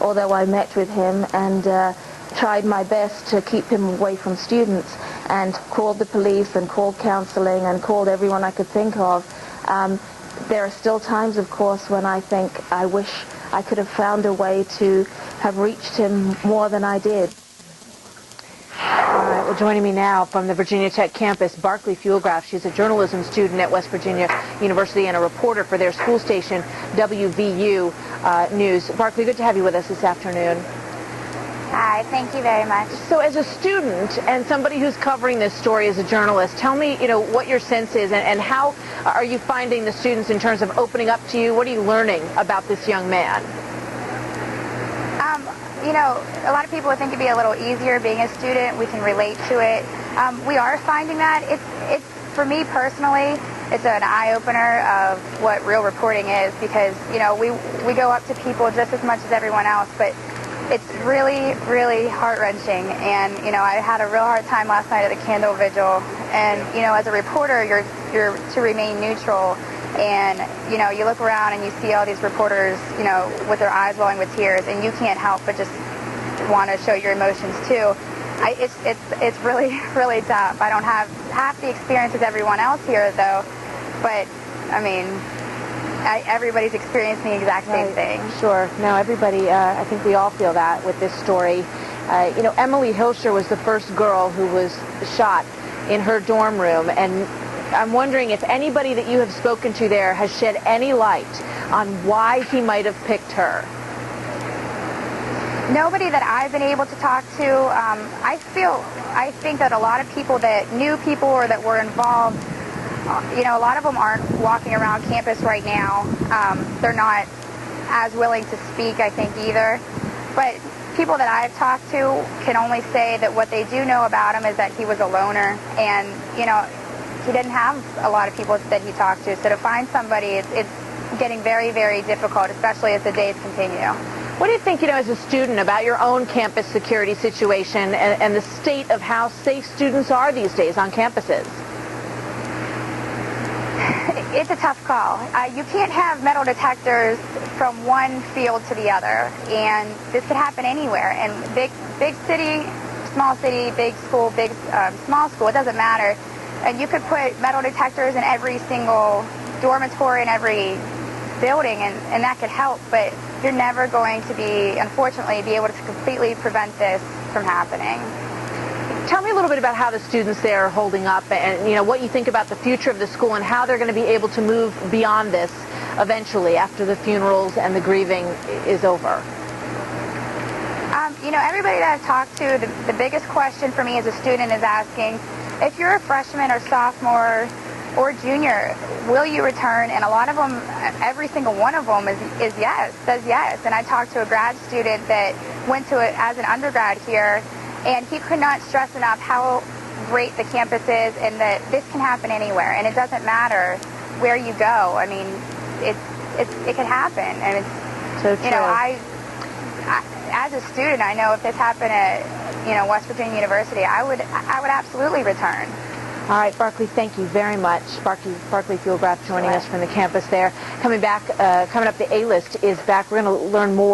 although I met with him and tried my best to keep him away from students and called the police and called counseling and called everyone I could think of. There are still times, of course, when I think I wish I could have found a way to have reached him more than I did. All right, well, joining me now from the Virginia Tech campus, Barclay Fuellgraf. She's a journalism student at West Virginia University and a reporter for their school station, WVU News. Barclay, good to have you with us this afternoon. Hi, thank you very much. So as a student and somebody who's covering this story as a journalist, tell me, what your sense is and how are you finding the students in terms of opening up to you? What are you learning about this young man? A lot of people would think it'd be a little easier being a student. We can relate to it. We are finding that. It's for me personally, it's an eye-opener of what real reporting is because, we go up to people just as much as everyone else, but it's really, really heart-wrenching. And, I had a real hard time last night at the candle vigil. And, as a reporter, you're to remain neutral. And, you look around and you see all these reporters, with their eyes welling with tears, and you can't help but just want to show your emotions too. It's really, really tough. I don't have half the experience as everyone else here, though. But, everybody's experiencing the exact same thing. Sure. No, everybody, I think we all feel that with this story. Emily Hilscher was the first girl who was shot in her dorm room, and I'm wondering if anybody that you have spoken to there has shed any light on why he might have picked her. Nobody that I've been able to talk to. I think that a lot of people that knew people or that were involved, a lot of them aren't walking around campus right now. They're not as willing to speak, I think, either. But people that I've talked to can only say that what they do know about him is that he was a loner, and, he didn't have a lot of people that he talked to. So to find somebody, it's getting very, very difficult, especially as the days continue. What do you think, as a student about your own campus security situation and the state of how safe students are these days on campuses? It's a tough call. You can't have metal detectors from one field to the other, and this could happen anywhere. And big city, small city, big school, small school, it doesn't matter. And you could put metal detectors in every single dormitory in every building, and that could help, but you're never going to unfortunately, be able to completely prevent this from happening. Tell me a little bit about how the students there are holding up and, what you think about the future of the school and how they're going to be able to move beyond this eventually after the funerals and the grieving is over. Everybody that I've talked to, the biggest question for me as a student is asking, if you're a freshman or sophomore or junior, will you return? And a lot of them, every single one of them is yes, says yes. And I talked to a grad student that went to it as an undergrad here, and he could not stress enough how great the campus is and that this can happen anywhere. And it doesn't matter where you go. It can happen. And it's, so true. I as a student, I know if this happened at, West Virginia University, I would absolutely return. All right, Barclay, thank you very much. Barclay Fuellgraf joining us from the campus there. Coming up, the A-List is back. We're going to learn more.